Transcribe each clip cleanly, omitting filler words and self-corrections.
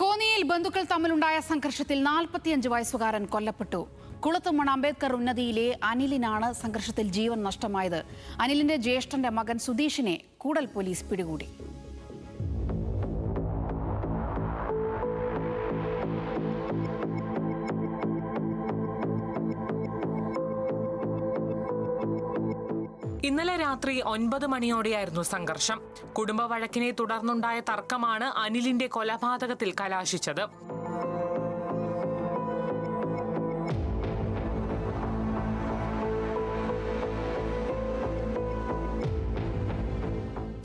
കോന്നിയിൽ ബന്ധുക്കൾ തമ്മിലുണ്ടായ സംഘർഷത്തിൽ 45 വയസ്സുകാരൻ കൊല്ലപ്പെട്ടു. കുളത്തുമൺ അംബേദ്കർ ഉന്നതിയിലെ അനിലിനാണ് സംഘർഷത്തിൽ ജീവൻ നഷ്ടമായത്. അനിലിന്റെ ജ്യേഷ്ഠന്റെ മകൻ സുധീഷിനെ കൂടൽ പോലീസ് പിടികൂടി. ഇന്നലെ രാത്രി 9 മണിയോടെയായിരുന്നു സംഘർഷം. കുടുംബ വഴക്കിനെ തുടർന്നുണ്ടായ തർക്കമാണ് അനിലിന്റെ കൊലപാതകത്തിൽ കലാശിച്ചത്.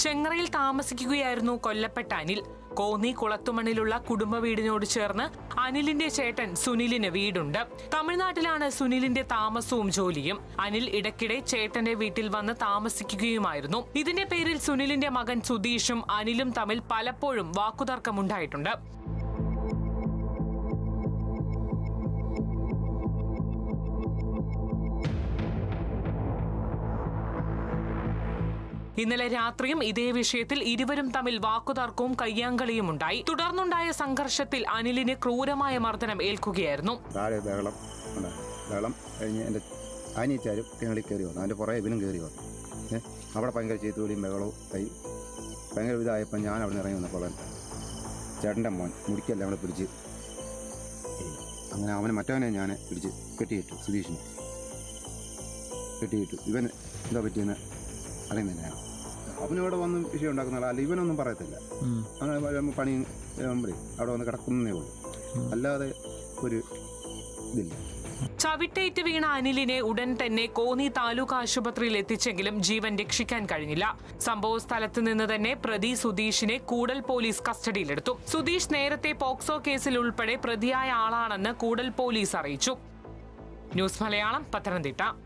ചെങ്ങറയിൽ താമസിക്കുകയായിരുന്നു കൊല്ലപ്പെട്ട അനിൽ. കോന്നി കുളത്തുമണിലുള്ള കുടുംബ വീടിനോട് ചേർന്ന് അനിലിന്റെ ചേട്ടൻ സുനിലിന് വീടുണ്ട്. തമിഴ്നാട്ടിലാണ് സുനിലിന്റെ താമസവും ജോലിയും. അനിൽ ഇടയ്ക്കിടെ ചേട്ടന്റെ വീട്ടിൽ വന്ന് താമസിക്കുകയുമായിരുന്നു. ഇതിന്റെ പേരിൽ സുനിലിന്റെ മകൻ സുധീഷും അനിലും തമ്മിൽ പലപ്പോഴും വാക്കുതർക്കമുണ്ടായിട്ടുണ്ട്. ഇന്നലെ രാത്രിയും ഇതേ വിഷയത്തിൽ ഇരുവരും തമ്മിൽ വാക്കുതർക്കവും കയ്യാങ്കളിയും ഉണ്ടായി. തുടർന്നുണ്ടായ സംഘർഷത്തിൽ അനിലിന് ക്രൂരമായ മർദ്ദനം ഏൽക്കുകയായിരുന്നു. കഴിഞ്ഞ് എൻ്റെ അനിയച്ചാരും കിണളിൽ കയറി വന്നു. അതിൻ്റെ പുറകെ ഇവനും കയറി വന്നു. അവിടെ ഭയങ്കര ചെയ്തുകൂടിയും ബഹളവും കൈ ഭയങ്കര ഇതായപ്പോൾ ഞാൻ അവിടെ നിന്ന് ഇറങ്ങി വന്നപ്പോൾ ചേട്ടൻ്റെ മോൻ മുടിക്കെല്ലാം അവിടെ പിടിച്ച് അങ്ങനെ അവനെ മറ്റവനെ ഞാൻ പിടിച്ച് കെട്ടിയിട്ടു. സുധീഷിനെ കെട്ടിയിട്ടു. ഇവൻ എന്താ പറ്റിയെന്ന് അറിയുന്നില്ല. അവനിവിടെ വന്ന് വിഷയം ഉണ്ടാക്കുന്ന അല്ല, ഇവനൊന്നും പറയത്തില്ല. അങ്ങനെ പണി അവിടെ വന്ന് കിടക്കുന്നേ ഉള്ളൂ, അല്ലാതെ ഒരു ഇതില്ല. ചവിട്ടേറ്റ് വീണ അനിലിനെ ഉടൻ തന്നെ കോന്നി താലൂക്ക് ആശുപത്രിയിൽ എത്തിച്ചെങ്കിലും ജീവൻ രക്ഷിക്കാൻ കഴിഞ്ഞില്ല. സംഭവ സ്ഥലത്ത് നിന്ന് തന്നെ പ്രതി സുധീഷിനെ കൂടൽ പോലീസ് കസ്റ്റഡിയിലെടുത്തു. സുധീഷ് നേരത്തെ പോക്സോ കേസിൽ ഉൾപ്പെടെ പ്രതിയായ ആളാണെന്ന് കൂടൽ പോലീസ് അറിയിച്ചു. ന്യൂസ് മലയാളം, പത്തനംതിട്ട.